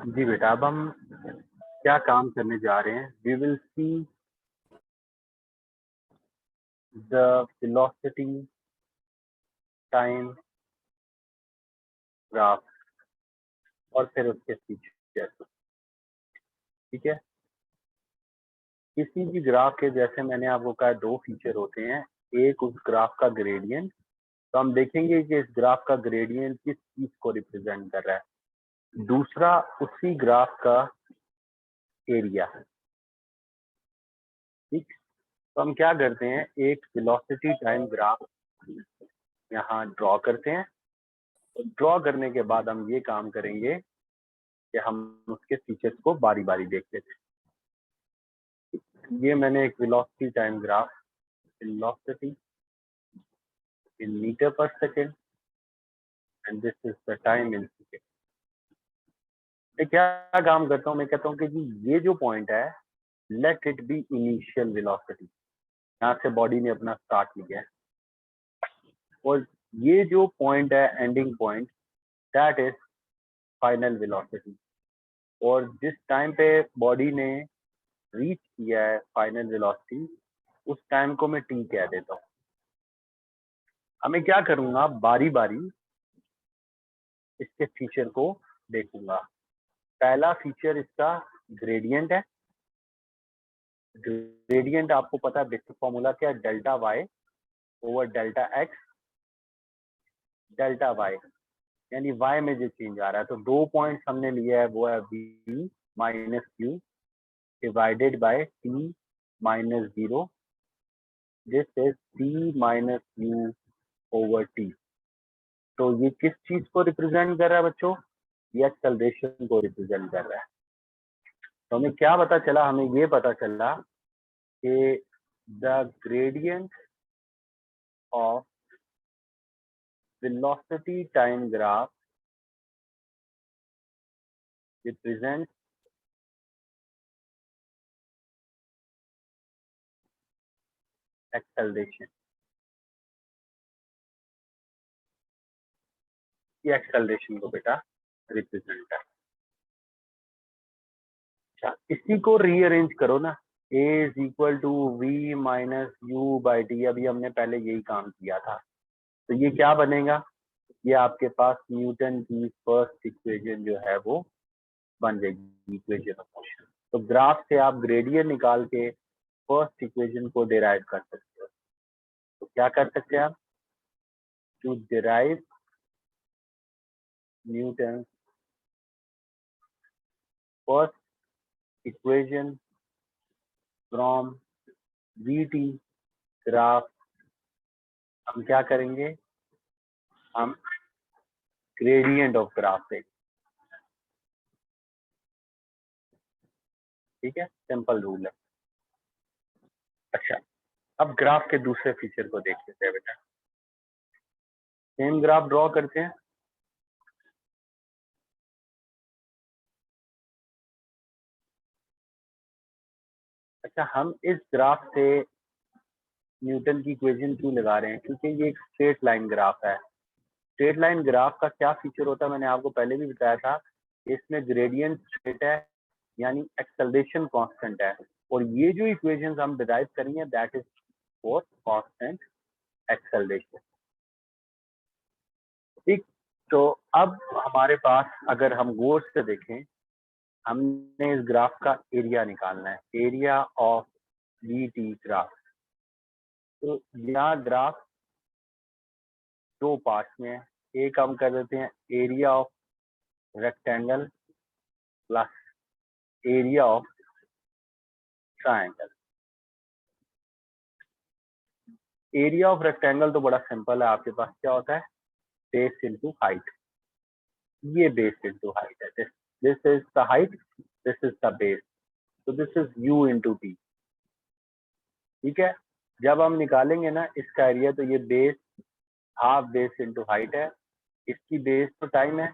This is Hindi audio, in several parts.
जी बेटा, अब हम क्या काम करने जा रहे हैं? We will see the velocity time graph और फिर उसके फीचर। ठीक है, किसी भी ग्राफ के जैसे मैंने आपको कहा दो फीचर होते हैं, एक उस ग्राफ का ग्रेडियंट, तो हम देखेंगे कि इस ग्राफ का ग्रेडियंट किस चीज को रिप्रेजेंट कर रहा है। दूसरा उसी ग्राफ का एरिया। ठीक, तो हम क्या करते हैं, एक वेलोसिटी टाइम ग्राफ यहाँ ड्रॉ करते हैं। ड्रॉ करने के बाद हम ये काम करेंगे कि हम उसके फीचर्स को बारी बारी देख लेते हैं। ये मैंने एक velocity time graph, velocity in metre per second and this is the time in second. मैं क्या काम करता हूँ, मैं कहता हूँ कि जी ये जो पॉइंट है, let it be initial velocity. यहाँ से बॉडी ने अपना स्टार्ट लिया है, और ये जो पॉइंट है ending point, that is final velocity. और जिस टाइम पे बॉडी ने रीच किया है फाइनल वेलोसिटी, उस टाइम को मैं टी कह देता हूँ। अब मैं क्या करूंगा, बारी बारी इसके फीचर को देखूंगा। पहला फीचर इसका ग्रेडियंट है। ग्रेडियंट आपको पता है बेसिक फॉर्मूला क्या है, delta Y over delta X. Delta Y यानी वाई में जो चेंज आ रहा है, तो दो पॉइंट्स हमने लिया है, वो है V minus Q divided by T minus zero. This is T minus U over T. तो ये किस चीज को रिप्रेजेंट कर रहा है बच्चों? ये एक्सेलरेशन को रिप्रेजेंट कर रहा है। तो हमें क्या पता चला? हमें ये पता चला कि the gradient of velocity time graph represent acceleration. ये एक्सेलरेशन को बेटा रिप्रेजेंट कर। अच्छा, इसी को रीअरेंज करो ना, a is equal to V minus U by T. अभी हमने पहले यही काम किया था, तो ये क्या बनेगा? ये आपके पास न्यूटन की फर्स्ट इक्वेशन जो है वो बन जाएगी, इक्वेशन ऑफ मोशन। तो ग्राफ से आप ग्रेडियंट निकाल के फर्स्ट इक्वेशन को डिराइव कर सकते हो। तो क्या कर सकते हैं आप? To derive Newton first equation from V T graph, हम क्या करेंगे, हम ग्रेडियंट ऑफ ग्राफ से। ठीक है, सिंपल रूल है। अच्छा, अब ग्राफ के दूसरे फीचर को देख लेते हैं बेटा। सेम ग्राफ ड्रॉ करते हैं। अच्छा, हम इस ग्राफ से न्यूटन की इक्वेशन क्यों लगा रहे हैं? क्योंकि ये एक स्ट्रेट लाइन ग्राफ है। स्ट्रेट लाइन ग्राफ का क्या फीचर होता है, मैंने आपको पहले भी बताया था। इसमें ग्रेडियंट स्ट्रेट है, यानी एक्सेलरेशन कांस्टेंट है। और ये जो इक्वेशंस हम डिराइव करेंगे, that is for constant acceleration. ठीक, तो अब हमारे पास अगर हम गौर से देखें, हमने इस ग्राफ का एरिया निकालना है, area of we T graph. तो यहाँ ग्राफ दो पार्ट में है। एक हम कर देते हैं area of rectangle plus area of triangle. Area of rectangle तो बड़ा सिंपल है, आपके पास क्या होता है, बेस इंटू हाइट। ये बेस इंटू हाइट है, this is the height, this is the base, तो this is u into t. ठीक है, जब हम निकालेंगे ना इसका एरिया, तो ये base half base into height है। इसकी बेस तो टाइम है,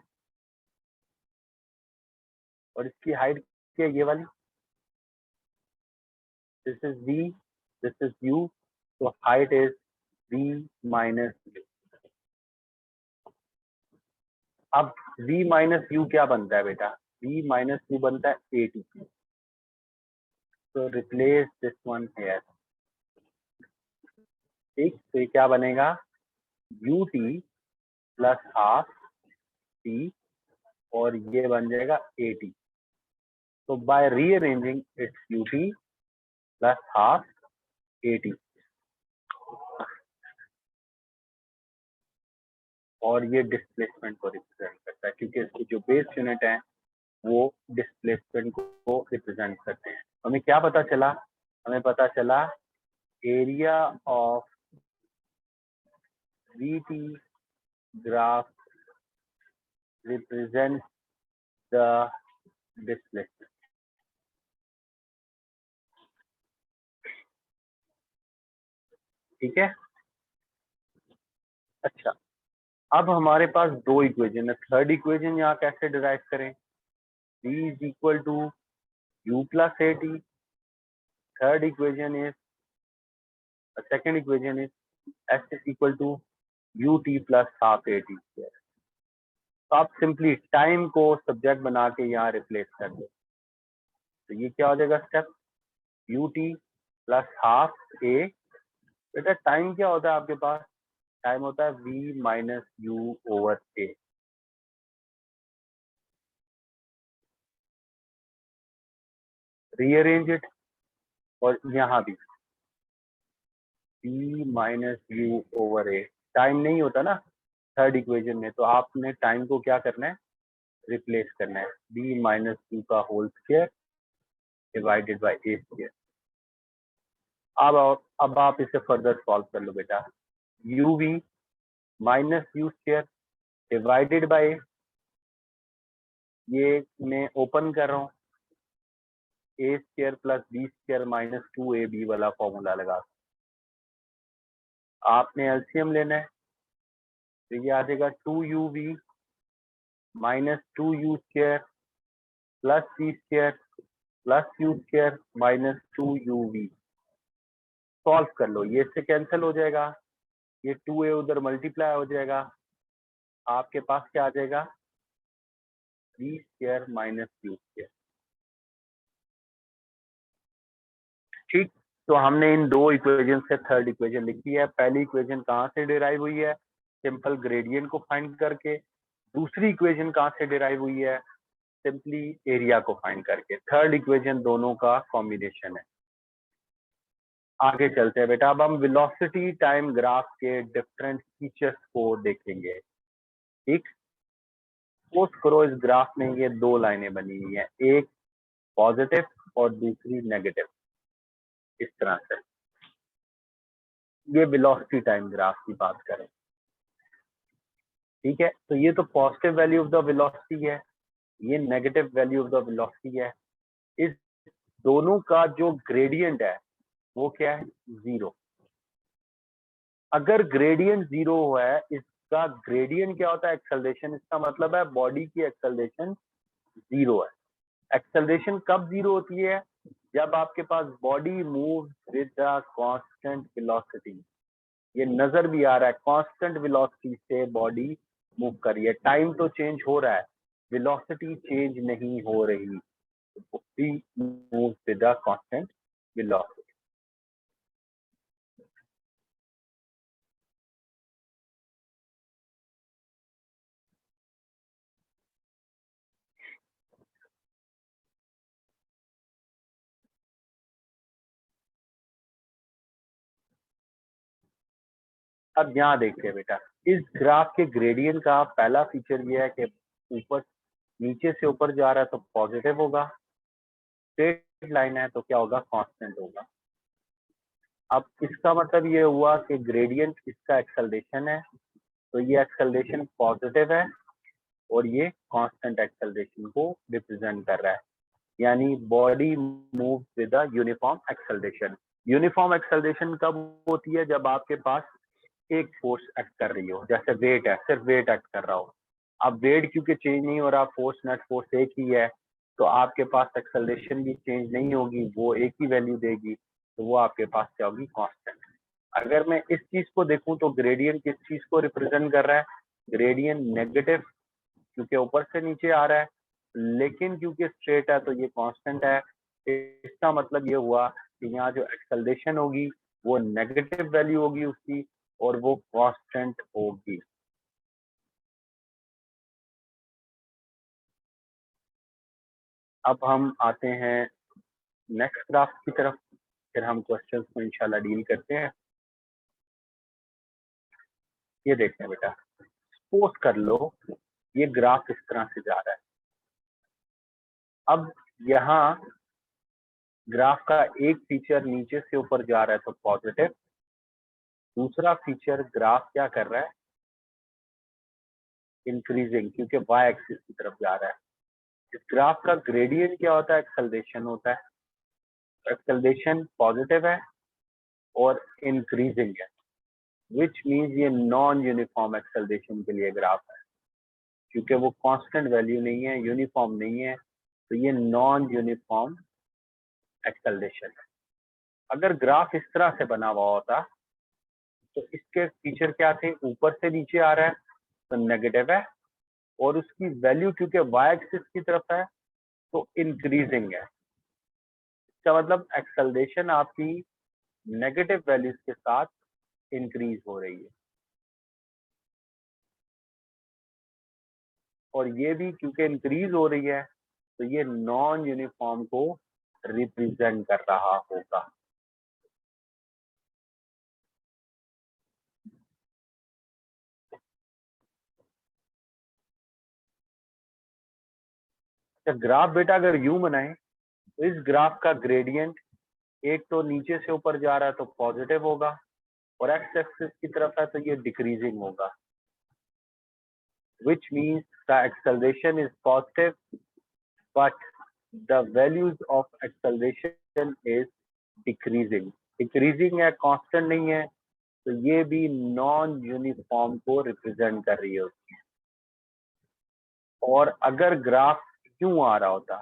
और इसकी हाइट क्या है, ये वाली, this is v, this is u, तो height is v minus u. अब v माइनस यू क्या बनता है बेटा? v माइनस यू बनता है at, तो रिप्लेस दिस वन हेयर। ठीक, तो ये क्या बनेगा, ut प्लस हाफ t, और ये बन जाएगा at। तो by rearranging it's ut plus half at, और ये डिस्प्लेसमेंट को रिप्रेजेंट करता है क्योंकि इसकी जो बेस यूनिट है वो डिस्प्लेसमेंट को रिप्रेजेंट करते हैं। हमें क्या पता चला, हमें पता चला area of VT graph represent the displacement. ठीक है, अच्छा, अब हमारे पास दो इक्वेशन है। थर्ड इक्वेशन यहाँ कैसे डिराइव करें, v is equal to u plus at। Third equation is, second equation is s is equal to ut plus half at square. तो आप सिंपली टाइम को सब्जेक्ट बना के यहाँ रिप्लेस कर दो, तो ये क्या हो जाएगा step, ut plus half a। बेटा टाइम क्या होता है आपके पास, टाइम होता है v minus U over a। Rearrange it, और यहाँ भी v minus U over a। Time नहीं होता ना थर्ड इक्वेशन में, तो आपने टाइम को क्या करना है, रिप्लेस करना है, b माइनस यू का whole square divided by a square. अब आप इसे फर्दर सॉल्व कर लो बेटा, uv minus U square divided by, ये मैं ओपन कर रहा हूँ, a square plus b square minus 2ab वाला फॉर्मूला लगा। आपने एलसीएम लेना है, तो ये आ जाएगा 2uv minus 2u square plus c square plus u square minus 2uv। Solve कर लो, ये इससे कैंसिल हो जाएगा, ये 2a उधर मल्टीप्लाई हो जाएगा, आपके पास क्या आ जाएगा, b square minus u square. ठीक, तो हमने इन दो इक्वेशन से थर्ड इक्वेशन लिखी है। पहली इक्वेशन कहाँ से डिराइव हुई है, सिंपल ग्रेडियंट को फाइंड करके। दूसरी इक्वेशन कहाँ से डिराइव हुई है, सिंपली एरिया को फाइंड करके। थर्ड इक्वेशन दोनों का कॉम्बिनेशन है। आगे चलते हैं बेटा, अब हम वेलोसिटी टाइम ग्राफ के डिफरेंट फीचर्स को देखेंगे। ठीक, पोस्ट करो, इस ग्राफ में ये दो लाइनें बनी हुई है, एक पॉजिटिव और दूसरी नेगेटिव, इस तरह से। ये वेलोसिटी टाइम ग्राफ की बात करें, ठीक है, तो ये तो positive value of the velocity है, ये negative value of the velocity है। इस दोनों का जो ग्रेडियंट है वो क्या है, जीरो। अगर ग्रेडियंट जीरो है, इसका ग्रेडियंट क्या होता है, एक्सेलरेशन। इसका मतलब है बॉडी की एक्सेलरेशन जीरो है। एक्सेलरेशन कब जीरो होती है, जब आपके पास body move with a constant velocity. ये नजर भी आ रहा है, कांस्टेंट वेलोसिटी से बॉडी मूव कर रही है। टाइम तो चेंज हो रहा है, वेलोसिटी चेंज नहीं हो रही, body move with a constant velocity. अब यहाँ देखिए बेटा, इस ग्राफ के ग्रेडियंट का पहला फीचर ये है कि ऊपर नीचे से ऊपर जा रहा है तो पॉजिटिव होगा, स्ट्रेट लाइन है तो क्या होगा, कांस्टेंट होगा। अब इसका मतलब ये हुआ कि ग्रेडियंट इसका एक्सेलरेशन है, तो ये एक्सेलरेशन पॉजिटिव है और ये कांस्टेंट एक्सेलरेशन को रिप्रेजेंट कर रहा है, यानी body move with a uniform acceleration. Uniform acceleration कब होती है, जब आपके पास एक फोर्स एक्ट कर रही हो, जैसे वेट है, सिर्फ वेट एक्ट कर रहा हो। अब वेट क्योंकि चेंज नहीं हो रहा, फोर्स नेट फोर्स एक ही है, तो आपके पास एक्सेलरेशन भी चेंज नहीं होगी, वो एक ही वैल्यू देगी, तो वो आपके पास क्या होगी, कांस्टेंट। अगर मैं इस चीज को देखूं तो ग्रेडियंट किस चीज को रिप्रेजेंट कर रहा है, ग्रेडियंट नेगेटिव, क्योंकि ऊपर से नीचे आ रहा है, लेकिन क्योंकि स्ट्रेट है तो ये कांस्टेंट है। इसका मतलब ये हुआ कि यहाँ जो एक्सेलरेशन होगी वो नेगेटिव वैल्यू होगी उसकी, और वो कांस्टेंट होगी। अब हम आते हैं नेक्स्ट ग्राफ की तरफ, फिर हम क्वेश्चंस को इंशाल्लाह डील करते हैं। ये देखते हैं बेटा, सपोज कर लो ये ग्राफ इस तरह से जा रहा है। अब यहाँ ग्राफ का एक फीचर नीचे से ऊपर जा रहा है तो पॉजिटिव, दूसरा फीचर ग्राफ क्या कर रहा है, इंक्रीजिंग, क्योंकि वाई एक्सिस की तरफ जा रहा है। इस ग्राफ का ग्रेडियंट क्या होता है, एक्सेलरेशन होता है। एक्सेलरेशन पॉजिटिव है और इंक्रीजिंग है, विच मीन्स ये नॉन यूनिफॉर्म एक्सेलरेशन के लिए ग्राफ है, क्योंकि वो कांस्टेंट वैल्यू नहीं है, यूनिफॉर्म नहीं है, तो ये नॉन यूनिफॉर्म एक्सेलरेशन है। अगर ग्राफ इस तरह से बना हुआ होता तो इसके फीचर क्या थे, ऊपर से नीचे आ रहा है तो नेगेटिव है, और उसकी वैल्यू क्योंकि वाई एक्सिस की तरफ है तो इंक्रीजिंग है। इसका मतलब एक्सेलरेशन आपकी नेगेटिव वैल्यूज के साथ इंक्रीज हो रही है, और ये भी क्योंकि इंक्रीज हो रही है तो ये नॉन यूनिफॉर्म को रिप्रेजेंट कर रहा होगा। अच्छा, ग्राफ बेटा अगर यूं बनाए तो इस ग्राफ का ग्रेडियंट एक तो नीचे से ऊपर जा रहा है तो पॉजिटिव होगा, और एक्स एक्सिस की तरफ है तो ये डिक्रीजिंग होगा, which means the acceleration is positive but the values of acceleration is decreasing। Decreasing है, कांस्टेंट नहीं है, तो ये भी नॉन यूनिफॉर्म को रिप्रेजेंट कर रही होती है। और अगर ग्राफ क्यों आ रहा होता,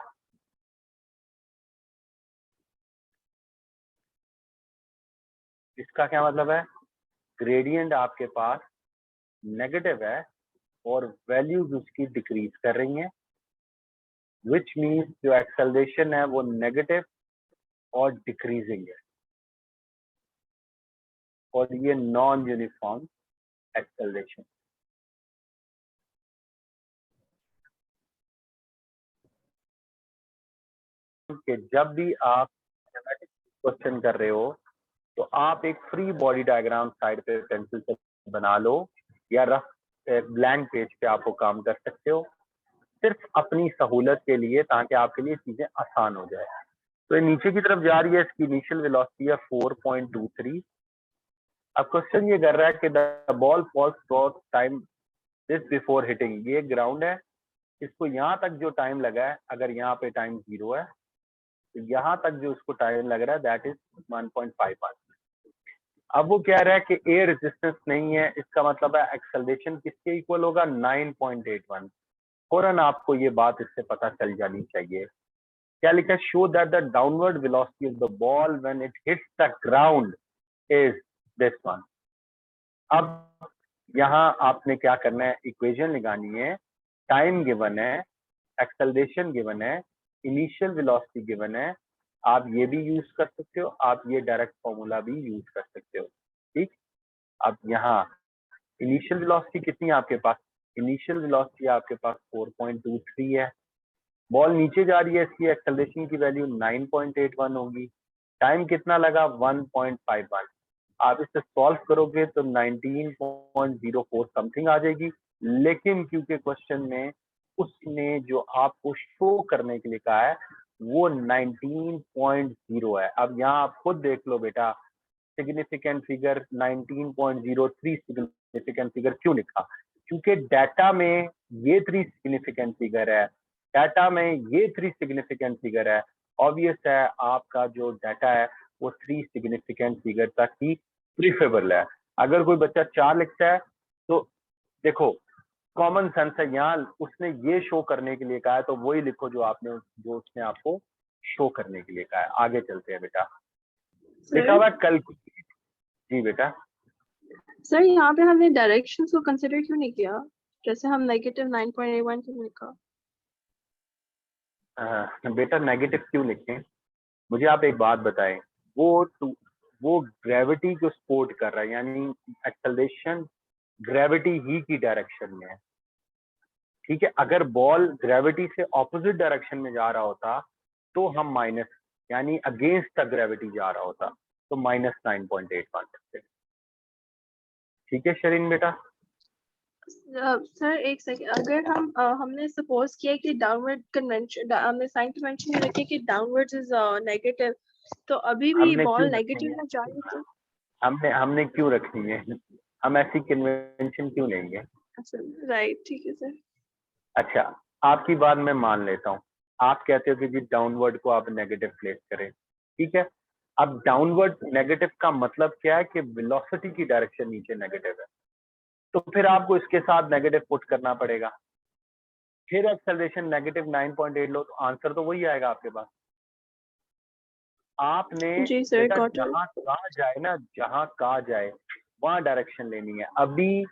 इसका क्या मतलब है, ग्रेडियंट आपके पास नेगेटिव है और वैल्यूज उसकी डिक्रीज कर रही हैं, विच मीन्स जो एक्सेलरेशन है वो नेगेटिव और डिक्रीजिंग है, और ये नॉन यूनिफॉर्म एक्सेलरेशन। कि जब भी आप क्वेश्चन कर रहे हो तो आप एक फ्री बॉडी डायग्राम साइड पे पेंसिल से बना लो, या रफ ब्लैंक पेज पे आप वो काम कर सकते हो, सिर्फ अपनी सहूलत के लिए, ताकि आपके लिए चीजें आसान हो जाए। तो ये नीचे की तरफ जा रही है, इसकी इनिशियल वेलोसिटी है 4.23। अब क्वेश्चन ये कर रहा है कि the ball falls for time this before hitting. ये ग्राउंड है, इसको यहाँ तक जो टाइम लगा है, अगर यहाँ पे टाइम 0 है तो यहाँ तक जो इसको टाइम लग रहा है दैट इज 1.51। अब वो कह रहा है कि एयर रेजिस्टेंस नहीं है, इसका मतलब है एक्सेलरेशन किसके इक्वल होगा, 9.81। फौरन आपको ये बात इससे पता चल जानी चाहिए। क्या लिखा है, show that the downward velocity of the ball when it hits the ground is this one. अब यहाँ आपने क्या करना है, इक्वेशन लगानी है, टाइम गिवन है, एक्सेलरेशन गिवन है, इनिशियल वेलोसिटी गिवन है। आप ये भी यूज कर सकते हो, आप ये डायरेक्ट फॉर्मूला भी यूज कर सकते हो। ठीक, अब यहाँ इनिशियल वेलोसिटी कितनी है आपके पास, इनिशियल वेलोसिटी आपके पास 4.23 है, बॉल नीचे जा रही है, इसकी एक्सेलरेशन की वैल्यू 9.81 होगी, टाइम कितना लगा 1.51। आप इसे सॉल्व करोगे तो 19.04 समथिंग आ जाएगी, लेकिन क्योंकि क्वेश्चन में उसने जो आपको शो करने के लिए कहा है वो 19.0 है। अब यहाँ आप खुद देख लो बेटा, सिग्निफिकेंट फिगर 19.03 सिग्निफिकेंट फिगर क्यों लिखा, क्योंकि डाटा में ये 3 सिग्निफिकेंट फिगर है, डाटा में ये 3 सिग्निफिकेंट फिगर है, ऑब्वियस है आपका जो डाटा है वो 3 सिग्निफिकेंट फिगर तक ही प्रीफरेबल है। अगर कोई बच्चा 4 लिखता है तो देखो कॉमन सेंस है, यहाँ उसने ये शो करने के लिए कहा है तो वही लिखो जो उसने आपको शो करने के लिए कहा है। आगे चलते हैं बेटा, लिखा हुआ कल। जी बेटा, सर यहाँ पे हमने डायरेक्शंस को कंसिडर क्यों नहीं किया, जैसे हम -9.81 क्यों लिखा। बेटा नेगेटिव क्यों लिखें? मुझे आप एक बात बताएं, वो ग्रेविटी को सपोर्ट कर रहा है, यानी एक्सेलरेशन ग्रेविटी ही की डायरेक्शन में है। ठीक है, अगर बॉल ग्रेविटी से ऑपोजिट डायरेक्शन में जा रहा होता तो हम माइनस, यानी अगेंस्ट द ग्रेविटी जा रहा होता तो -9.8 मान सकते। ठीक है शरीन बेटा? सर एक सेकंड, अगर हमने सपोज किया कि डाउनवर्ड कन्वेंशन, हमने साइन कन्वेंशन में रखे कि डाउनवर्ड्स इज नेगेटिव, तो अभी भी हमने बॉल क्यों रखनी नेगेटिव है? में जा रही है। हमने क्यों रखनी है? हम ऐसी कन्वेंशन क्यों लेंगे? राइट, ठीक है सर। अच्छा, आपकी बात मैं मान लेता हूँ, आप कहते हो कि जी डाउनवर्ड को आप नेगेटिव प्लेस करें, ठीक है। अब डाउनवर्ड नेगेटिव का मतलब क्या है कि वेलोसिटी की डायरेक्शन नीचे नेगेटिव है, तो फिर आपको इसके साथ नेगेटिव पुट करना पड़ेगा, फिर एक्सेलरेशन नेगेटिव 9.8 लो, तो आंसर तो वही आएगा आपके पास। आपने जी सर, बेटा गॉट इट। जहां कहा जाए ना, जहां कहा जाए वहां डायरेक्शन लेनी है। अभी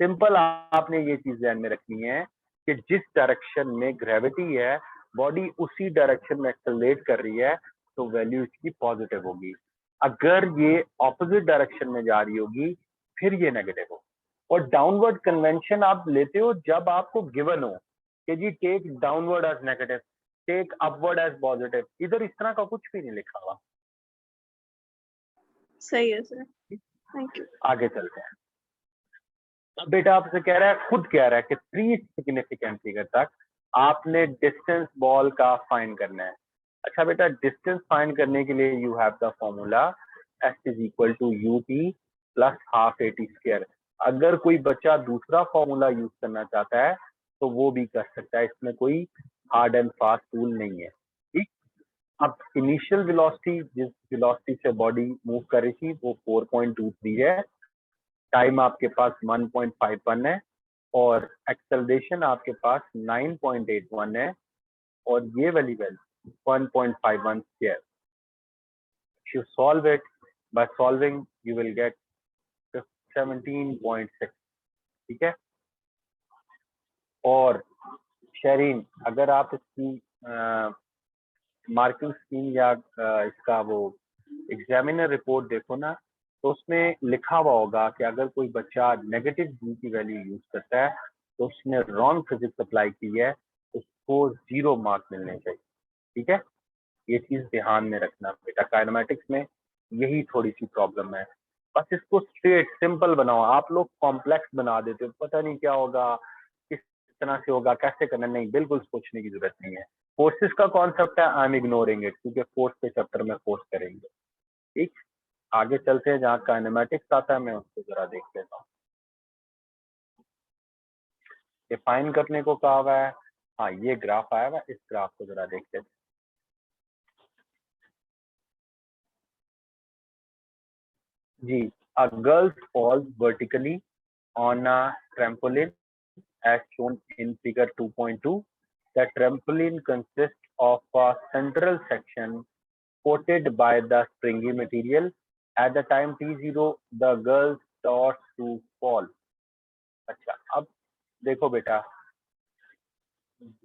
सिंपल आपने ये चीज ध्यान में रखनी है कि जिस डायरेक्शन में ग्रेविटी है, बॉडी उसी डायरेक्शन में एक्सेलरेट कर रही है, तो वैल्यू इसकी पॉजिटिव होगी। अगर ये ऑपोजिट डायरेक्शन में जा रही होगी, फिर ये नेगेटिव होगी। और डाउनवर्ड कन्वेंशन आप लेते हो जब आपको गिवन हो कि g take downward as negative, take upward as positive. इधर इस तरह का कुछ भी नहीं लिखा हुआ। सही है सर, थैंक यू। आगे चलते हैं। अब बेटा आपसे कह रहा है, खुद कह रहा है कि 3 सिग्निफिकेंट फिगर तक आपने डिस्टेंस बॉल का फाइंड करना है। अच्छा बेटा, डिस्टेंस फाइंड करने के लिए you have the formula s is equal to ut plus half at square. अगर कोई बच्चा दूसरा फॉर्मूला यूज करना चाहता है तो वो भी कर सकता है, इसमें कोई हार्ड एंड फास्ट रूल नहीं है। ठीक, अब इनिशियल वेलोसिटी, जिस वेलोसिटी से बॉडी मूव कर रही थी, वो 4.23 है, टाइम आपके पास 1.51 है, और एक्सेलरेशन आपके पास 9.81 है, और ये वाली value 1.51 square. You solve it, by solving you will get 17.6। ठीक है, और शरीन अगर आप इसकी मार्किंग स्कीम या इसका वो एग्जामिनर रिपोर्ट देखो ना, तो उसमें लिखा हुआ होगा कि अगर कोई बच्चा नेगेटिव जी की वैल्यू यूज करता है तो उसने रॉन्ग फिजिक्स अप्लाई की है, उसको 0 मार्क मिलने चाहिए। ठीक है, ये चीज ध्यान में रखना बेटा, काइनेमेटिक्स में यही थोड़ी सी प्रॉब्लम है। बस इसको स्ट्रेट सिंपल बनाओ, आप लोग कॉम्प्लेक्स बना देते हो, पता नहीं क्या होगा, किस तरह से होगा, कैसे करना। नहीं, बिल्कुल सोचने की जरूरत नहीं है। फोर्सेस का कॉन्सेप्ट है, आई एम इग्नोरिंग इट, क्योंकि फोर्स के चैप्टर में फोर्स करेंगे। ठीक, आगे चलते हैं, जहाँ काइनेमेटिक्स आता है मैं उसको जरा देख लेता हूँ। डिफाइन करने को कहा हुआ है, हाँ ये ग्राफ आया हुआ, इस ग्राफ को जरा देख लेते हैं। जी, a girl falls vertically on a trampoline as shown in figure 2.2. The trampoline consists of a central section coated by the springy material. At the time t0, the girl starts to fall. अच्छा, अब देखो बेटा,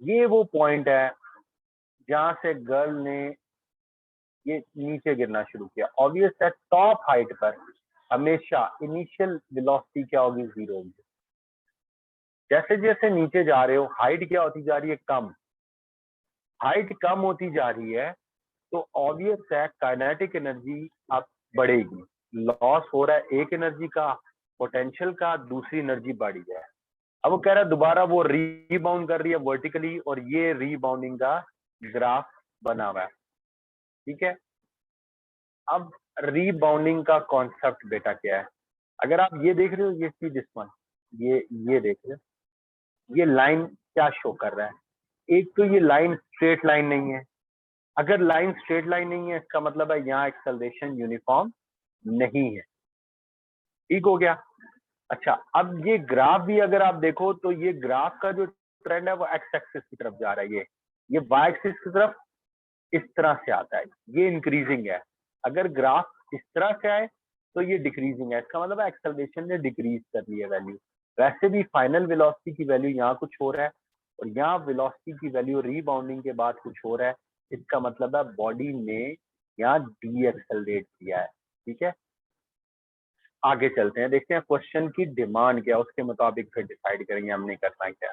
ये वो पॉइंट है जहां से गर्ल ने ये नीचे गिरना शुरू किया। ऑब्वियस है, टॉप हाइट पर हमेशा इनिशियल वेलोसिटी क्या होगी? 0 होगी। जैसे जैसे नीचे जा रहे हो, हाइट क्या होती जा रही है? कम। हाइट कम होती जा रही है तो ऑब्वियस है काइनेटिक एनर्जी अब बढ़ेगी। लॉस हो रहा है एक एनर्जी का, पोटेंशियल का, दूसरी एनर्जी बढ़ गया है। अब वो कह रहा है दोबारा वो रीबाउंड कर रही है वर्टिकली, और ये रीबाउंडिंग का ग्राफ बना हुआ है। ठीक है, अब रीबाउंडिंग का कॉन्सेप्ट बेटा क्या है? अगर आप ये देख रहे हो, ये सी दिस वन, ये देख रहे हो, ये लाइन क्या शो कर रहा है? एक तो ये लाइन स्ट्रेट लाइन नहीं है। अगर लाइन स्ट्रेट लाइन नहीं है, इसका मतलब है यहाँ एक्सेलरेशन यूनिफॉर्म नहीं है। ठीक हो गया? अच्छा, अब ये ग्राफ भी अगर आप देखो तो ये ग्राफ का जो ट्रेंड है वो एक्स एक्सिस की तरफ जा रहा है, ये वाई एक्सिस की तरफ इस तरह से आता है, ये इंक्रीजिंग है। अगर ग्राफ इस तरह से आए तो ये डिक्रीजिंग है, इसका मतलब एक्सेलरेशन ने डिक्रीज कर ली है वैल्यू। वैसे भी फाइनल वेलोसिटी की वैल्यू यहाँ कुछ हो रहा है और यहाँ वेलोसिटी की वैल्यू रीबाउंडिंग के बाद कुछ हो रहा है, इसका मतलब है बॉडी ने यहाँ डी एक्सेलरेट किया है। ठीक है, आगे चलते हैं, देखते हैं क्वेश्चन की डिमांड क्या, उसके मुताबिक फिर डिसाइड करेंगे हमने करना क्या।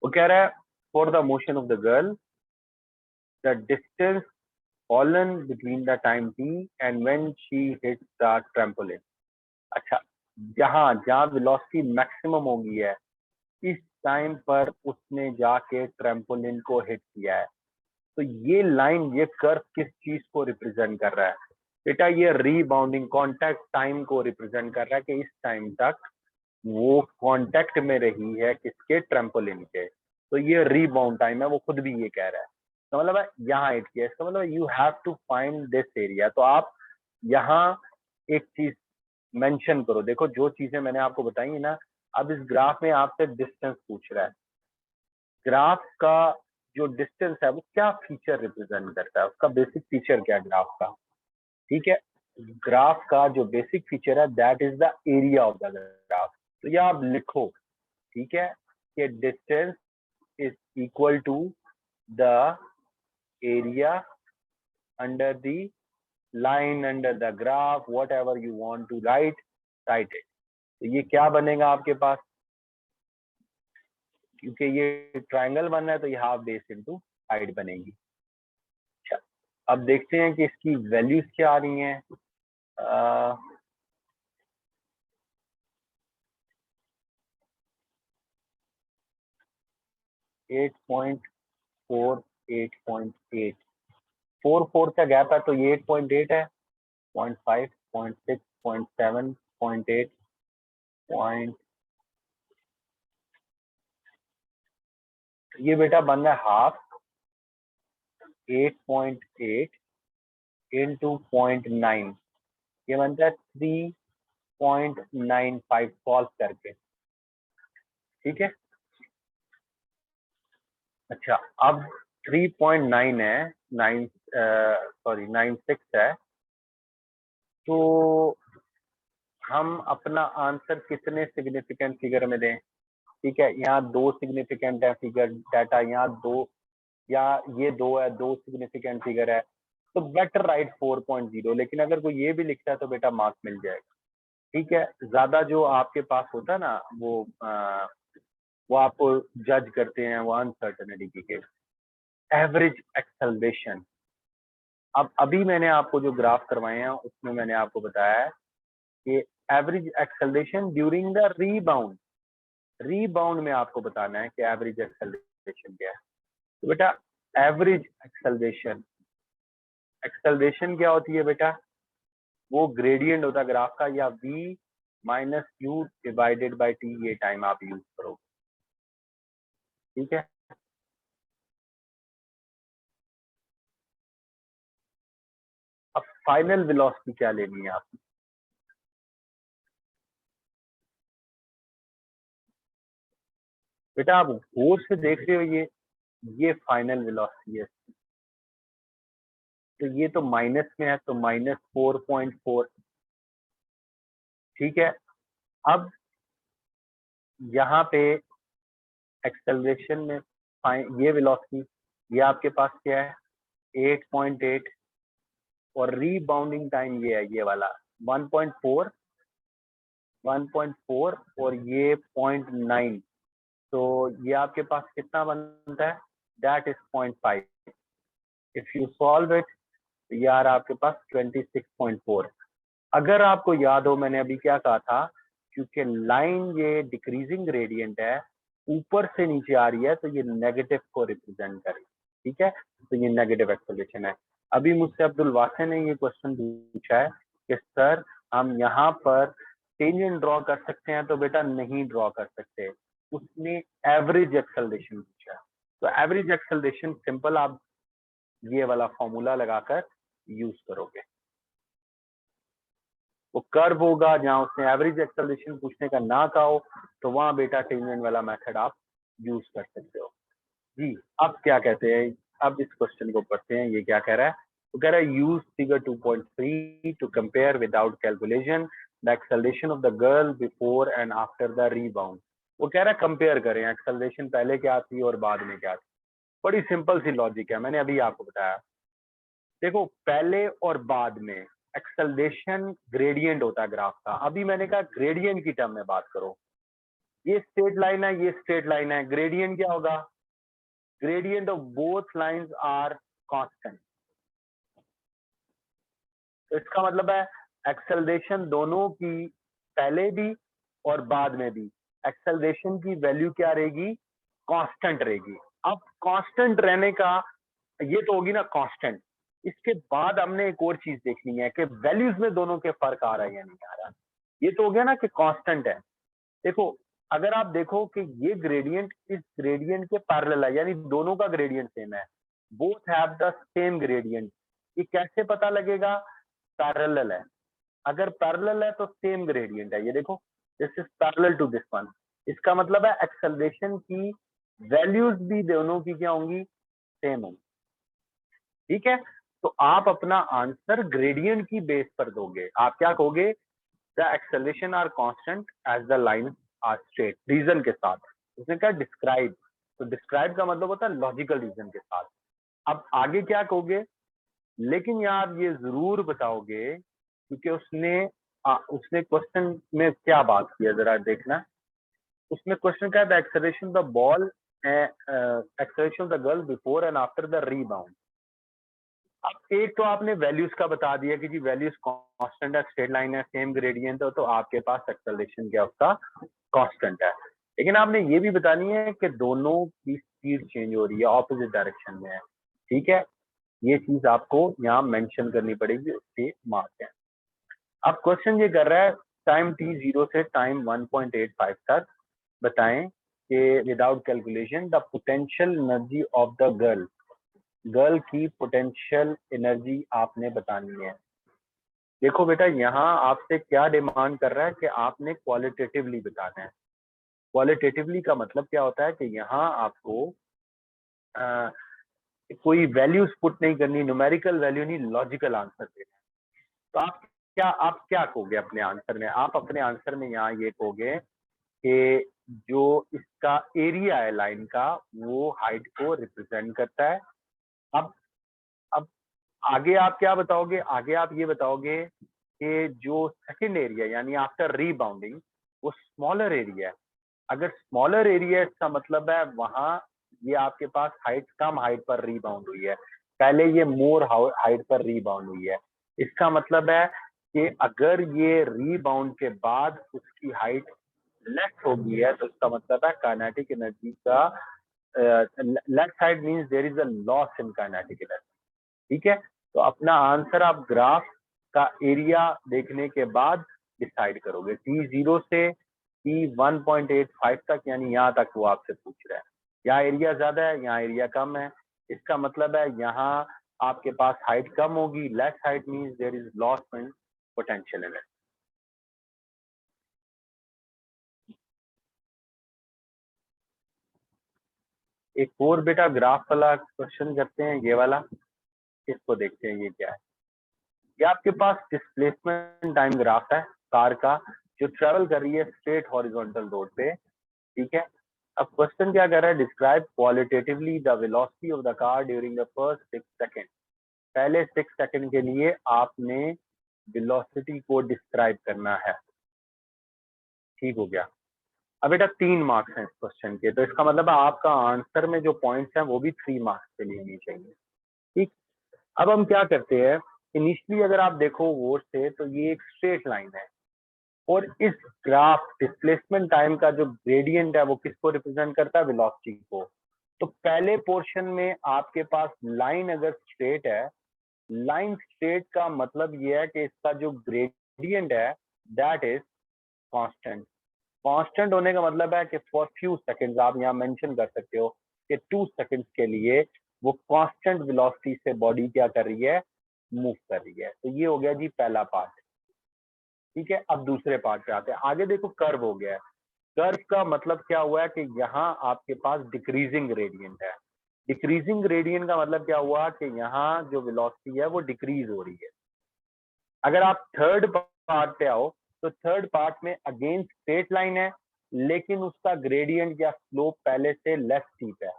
वो कह रहा है for the motion of the girl the distance fallen between the time t and when she hits the trampoline। अच्छा, जहां जहां वेलोसिटी मैक्सिमम हो गई है इस टाइम पर उसने जाके ट्रैम्पोलिन को हिट किया है। तो ये लाइन, ये कर्व किस चीज को रिप्रेजेंट कर रहा है बेटा? ये रीबाउंडिंग कॉन्टैक्ट टाइम को रिप्रेजेंट कर रहा है कि इस टाइम तक वो कांटेक्ट में रही है किसके? ट्रैम्पोलिन के। तो ये रीबाउंड टाइम है, वो खुद भी ये कह रहा है। तो मतलब है यहाँ हिट किया, इसका मतलब you have to find this area. तो आप यहाँ एक चीज मेंशन करो। देखो जो चीजें मैंने आपको बताई है ना, अब इस ग्राफ में आपसे डिस्टेंस पूछ रहा है। ग्राफ का जो डिस्टेंस है वो क्या फीचर रिप्रेजेंट करता है, उसका बेसिक फीचर क्या है ग्राफ का? ठीक है, ग्राफ का जो बेसिक फीचर है that is the area of the graph. तो ये आप लिखो, ठीक है, कि distance is equal to the area under the line under the graph, whatever you want to write it. तो ये क्या बनेगा आपके पास? क्योंकि ये ट्राइंगल बन रहा है तो ये हाफ बेस इनटू हाइट बनेगी। अच्छा, अब देखते हैं कि इसकी वैल्यूज क्या आ रही हैं। 8.4 8.8 4 का गैप है, तो ये 8.8 है। 0.5 0.6 0.7 0.8 पॉइंट, ये बेटा बन रहा है हाफ 8.8 इंटू 0.9, ये बनता है 3.95 सॉल्व करके। ठीक है, अच्छा अब 3.9 है, 96 है, तो हम अपना आंसर कितने सिग्निफिकेंट फिगर में दें? ठीक है, यहाँ 2 सिग्निफिकेंट है फिगर डाटा, यहाँ 2, या ये 2 है, 2 सिग्निफिकेंट फिगर है, तो बेटर राइट 4.0। लेकिन अगर कोई ये भी लिखता है तो बेटा मार्क्स मिल जाएगा। ठीक है, ज्यादा जो आपके पास होता है ना वो आपको जज करते हैं वो अनसर्टेनिटी की केस। एवरेज एक्सेलरेशन, अब अभी मैंने आपको जो ग्राफ करवाए हैं उसमें मैंने आपको बताया है कि average acceleration during the rebound, rebound में आपको बताना है कि एवरेज एक्सेलरेशन क्या है। तो बेटा एवरेज एक्सेलरेशन, एक्सेलरेशन क्या होती है बेटा? वो ग्रेडियंट होता है ग्राफ का, या v minus you divided by T, ये टाइम आप यूज करोगे। ठीक है, अब फाइनल वेलोसिटी क्या लेनी है आपको? बेटा आप गौर से देख रहे हो, ये फाइनल वेलोसिटी है, तो ये तो माइनस में है, तो -4.4। ठीक है, अब यहाँ पे एक्सेलरेशन में ये वेलोसिटी, ये आपके पास क्या है? 8.8, और रीबाउंडिंग टाइम ये है, ये वाला 1.4 और ये 0.9, तो ये आपके पास कितना बनता है? That is 0.5। If you solve it, यार आपके पास 26.4। अगर आपको याद हो मैंने अभी क्या कहा था, क्योंकि लाइन ये डिक्रीजिंग ग्रेडियंट है, ऊपर से नीचे आ रही है, तो ये नेगेटिव को रिप्रेजेंट करेगी। ठीक है, तो ये नेगेटिव एक्सेलरेशन है। अभी मुझसे अब्दुल वासे ने ये क्वेश्चन पूछा है कि सर हम यहाँ पर टेंजेंट ड्रॉ कर सकते हैं? तो बेटा नहीं ड्रॉ कर सकते, उसने एवरेज एक्सेलरेशन पूछा है। तो एवरेज एक्सेलरेशन सिंपल, आप ये वाला फॉर्मूला लगाकर यूज करोगे। वो कर्व होगा, जहां उसने एवरेज एक्सेलरेशन पूछने का ना कहा हो, तो वहां बेटा टेंजेंट वाला मेथड आप यूज कर सकते हो। जी, अब क्या कहते हैं, अब इस क्वेश्चन को पढ़ते हैं, ये क्या कह रहा है? तो कह रहा है use figure 2.3 to compare without calculation the acceleration of the girl before and after the rebound. वो कह रहा है कंपेयर करें एक्सेलरेशन पहले क्या थी और बाद में क्या थी। बड़ी सिंपल सी लॉजिक है, मैंने अभी आपको बताया। देखो पहले और बाद में एक्सेलरेशन ग्रेडियंट होता है ग्राफ का। अभी मैंने कहा ग्रेडियंट की टर्म में बात करो। ये स्ट्रेट लाइन है, ये स्ट्रेट लाइन है, ग्रेडियंट क्या होगा? Gradient of both lines are constant. तो इसका मतलब है एक्सेलरेशन दोनों की, पहले भी और बाद में भी, एक्सेलरेशन की वैल्यू क्या रहेगी? कांस्टेंट रहेगी। अब कांस्टेंट रहने का, ये तो होगी ना कांस्टेंट। इसके बाद हमने एक और चीज देखनी है कि वैल्यूज में दोनों के फर्क आ रहा है या नहीं आ रहा। ये तो हो गया ना कि कांस्टेंट है। देखो अगर आप देखो कि ये ग्रेडियंट इस ग्रेडियंट के पैरेलल है, यानी दोनों का ग्रेडियंट सेम है, both have the same gradient. ये कैसे पता लगेगा? पैरेलल है। अगर पैरेलल है तो सेम ग्रेडियंट है। ये देखो this is parallel to this one. इसका मतलब है एक्सेलरेशन की वैल्यूज भी दोनों की क्या होंगी? सेम होंगी। ठीक है, तो आप अपना आंसर ग्रेडियंट की बेस पर दोगे। आप क्या कहोगे? The acceleration are constant as the line are straight, reason के साथ। उसने कहा डिस्क्राइब, तो डिस्क्राइब का मतलब होता है लॉजिकल रीजन के साथ। अब आगे क्या कहोगे? लेकिन यार ये जरूर बताओगे, क्योंकि उसने क्वेश्चन में क्या बात की है जरा देखना। उसमें क्वेश्चन क्या था? Acceleration the ball, acceleration the girl before and after the rebound. अब एक तो आपने वैल्यूज का बता दिया कि जी वैल्यूज कांस्टेंट है, स्ट्रेट लाइन है, सेम ग्रेडियंट है, तो आपके पास एक्सेलरेशन क्या उसका कांस्टेंट है। लेकिन आपने ये भी बतानी है कि दोनों की स्पीड चेंज हो रही है, ऑपोजिट डायरेक्शन में है। ठीक है, ये चीज आपको यहाँ मेंशन करनी पड़ेगी, उसके मार्क है। अब क्वेश्चन ये कर रहा है टाइम t0 से टाइम 1.85 तक बताएं कि without calculation the potential energy of the girl की पोटेंशियल एनर्जी आपने बतानी है। देखो बेटा यहाँ आपसे क्या डिमांड कर रहा है कि आपने क्वालिटेटिवली बताना है। क्वालिटेटिवली का मतलब क्या होता है कि यहाँ आपको कोई वैल्यूज पुट नहीं करनी, न्यूमेरिकल वैल्यू नहीं, लॉजिकल आंसर देना है। तो आप क्या कहोगे अपने आंसर में? आप अपने आंसर में यहाँ ये कहोगे कि जो इसका एरिया है लाइन का, वो हाइट को रिप्रेजेंट करता है। अब अब आगे आप क्या बताओगे? आगे आप ये बताओगे कि जो सेकंड एरिया यानी आफ्टर रीबाउंडिंग, वो स्मॉलर एरिया है। अगर स्मॉलर एरिया है, इसका मतलब है वहां ये आपके पास हाइट, कम हाइट पर रीबाउंड हुई है, पहले ये मोर हाइट पर रीबाउंड हुई है। इसका मतलब है कि अगर ये रीबाउंड के बाद उसकी हाइट लेस हो गई है, तो इसका मतलब है काइनेटिक एनर्जी का left side means there is a loss in kinetic energy. ठीक है, तो अपना आंसर आप ग्राफ का एरिया देखने के बाद डिसाइड करोगे। t0 से t1.85 तक, यानी यहाँ तक वो आपसे पूछ रहा है। यहाँ एरिया ज्यादा है, यहाँ एरिया कम है। इसका मतलब है यहाँ आपके पास हाइट कम होगी, less height means there is loss in potential energy. एक और बेटा ग्राफ वाला क्वेश्चन करते हैं, ये वाला, इसको देखते हैं ये क्या है। ये आपके पास डिस्प्लेसमेंट टाइम ग्राफ है कार का, जो ट्रेवल कर रही है स्ट्रेट हॉरिजॉन्टल रोड पे। ठीक है, अब क्वेश्चन क्या कर रहा है? Describe qualitatively the velocity of the car during the first 6 second. पहले 6 सेकंड के लिए आपने वेलोसिटी को डिस्क्राइब करना है। ठीक हो गया। अब बेटा 3 मार्क्स हैं इस क्वेश्चन के, तो इसका मतलब है आपका आंसर में जो पॉइंट्स हैं वो भी 3 मार्क्स के लिए होनी चाहिए। ठीक, अब हम क्या करते हैं, इनिशियली अगर आप देखो वो से, तो ये एक स्ट्रेट लाइन है, और इस ग्राफ डिस्प्लेसमेंट टाइम का जो ग्रेडियंट है वो किसको रिप्रेजेंट करता है? वेलोसिटी को। तो पहले पोर्शन में आपके पास लाइन अगर स्ट्रेट है, लाइन स्ट्रेट का मतलब ये है कि इसका जो ग्रेडियंट है दैट इज कांस्टेंट। कांस्टेंट होने का मतलब है कि फॉर फ्यू सेकंड्स, आप यहाँ मेंशन कर सकते हो कि 2 सेकंड्स के लिए वो कांस्टेंट वेलोसिटी से बॉडी क्या कर रही है? मूव कर रही है। तो ये हो गया जी पहला पार्ट। ठीक है, अब दूसरे पार्ट पे आते हैं। आगे देखो कर्व हो गया है। कर्व का मतलब क्या हुआ है कि यहाँ आपके पास डिक्रीजिंग ग्रेडियंट है। डिक्रीजिंग ग्रेडियंट का मतलब क्या हुआ कि यहाँ जो वेलोसिटी है वो डिक्रीज हो रही है। अगर आप थर्ड पार्ट पे आओ, तो थर्ड पार्ट में अगेन स्ट्रेट लाइन है, लेकिन उसका ग्रेडियंट या स्लोप पहले से लेस स्टीप है,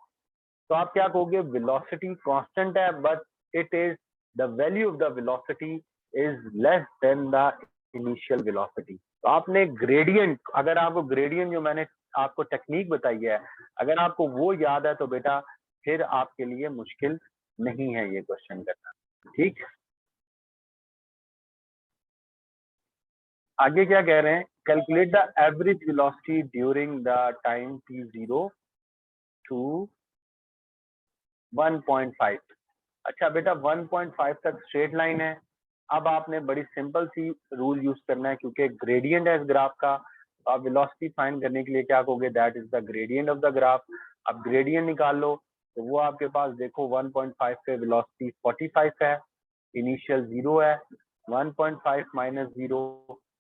तो आप क्या कहोगे, वेलोसिटी कांस्टेंट है but it is the value of the velocity is less than the initial velocity. तो आपने ग्रेडियंट, अगर आपको ग्रेडियंट जो मैंने आपको टेक्निक बताई है, अगर आपको वो याद है तो बेटा फिर आपके लिए मुश्किल नहीं है ये क्वेश्चन करना। ठीक, आगे क्या कह रहे हैं, calculate the average velocity during the time t0 to 1.5। अच्छा बेटा 1.5 तक स्ट्रेट लाइन है। अब आपने बड़ी सिंपल सी रूल यूज करना है, क्योंकि ग्रेडियंट है इस ग्राफ का, तो आप वेलोसिटी फाइंड करने के लिए क्या कहोगे, that is the gradient of the graph. अब ग्रेडियंट निकाल लो, तो वो आपके पास देखो 1.5 पे वेलोसिटी 45 है, इनिशियल 0 है, 1.5 माइनस 0,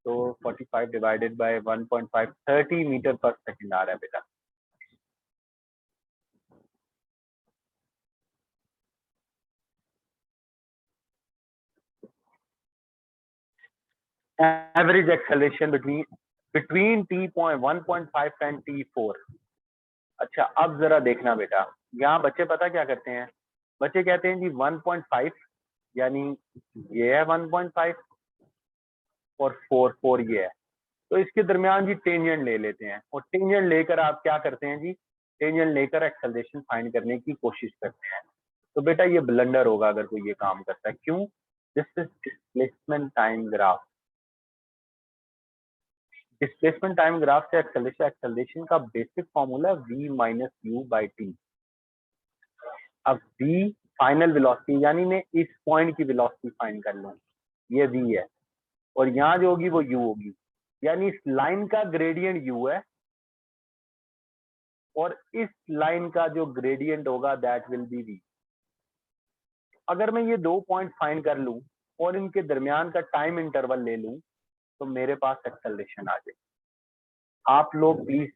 तो 45 divided by 1.5 30 metre per second आ रहा है बेटा। Average acceleration between t1.5 and t4। अच्छा अब जरा देखना बेटा, यहाँ बच्चे पता क्या करते हैं, बच्चे कहते हैं जी 1.5 यानी ये है 1.5 और 4 ये है, तो इसके दरमियान जी टेंजेंट ले लेते हैं, और टेंजेंट लेकर आप क्या करते हैं जी, टेंजेंट लेकर एक्सेलरेशन फाइंड करने की कोशिश करते हैं। तो बेटा ये ब्लंडर होगा अगर कोई ये काम करता है। क्यों, this is displacement time graph. Displacement time graph से एक्सेलरेशन का बेसिक फॉर्मूला है v minus U by T. अब v फाइनल वेलोसिटी, यानी मैं इस पॉइंट की वेलोसिटी फाइंड कर लूँ, ये v है, और यहाँ जो होगी वो u होगी, यानी इस लाइन का ग्रेडियंट u है, और इस लाइन का जो ग्रेडियंट होगा दैट विल बी v। अगर मैं ये दो पॉइंट फाइंड कर लूँ और इनके दरमियान का टाइम इंटरवल ले लूँ, तो मेरे पास एक्सेलरेशन आ जाए। आप लोग प्लीज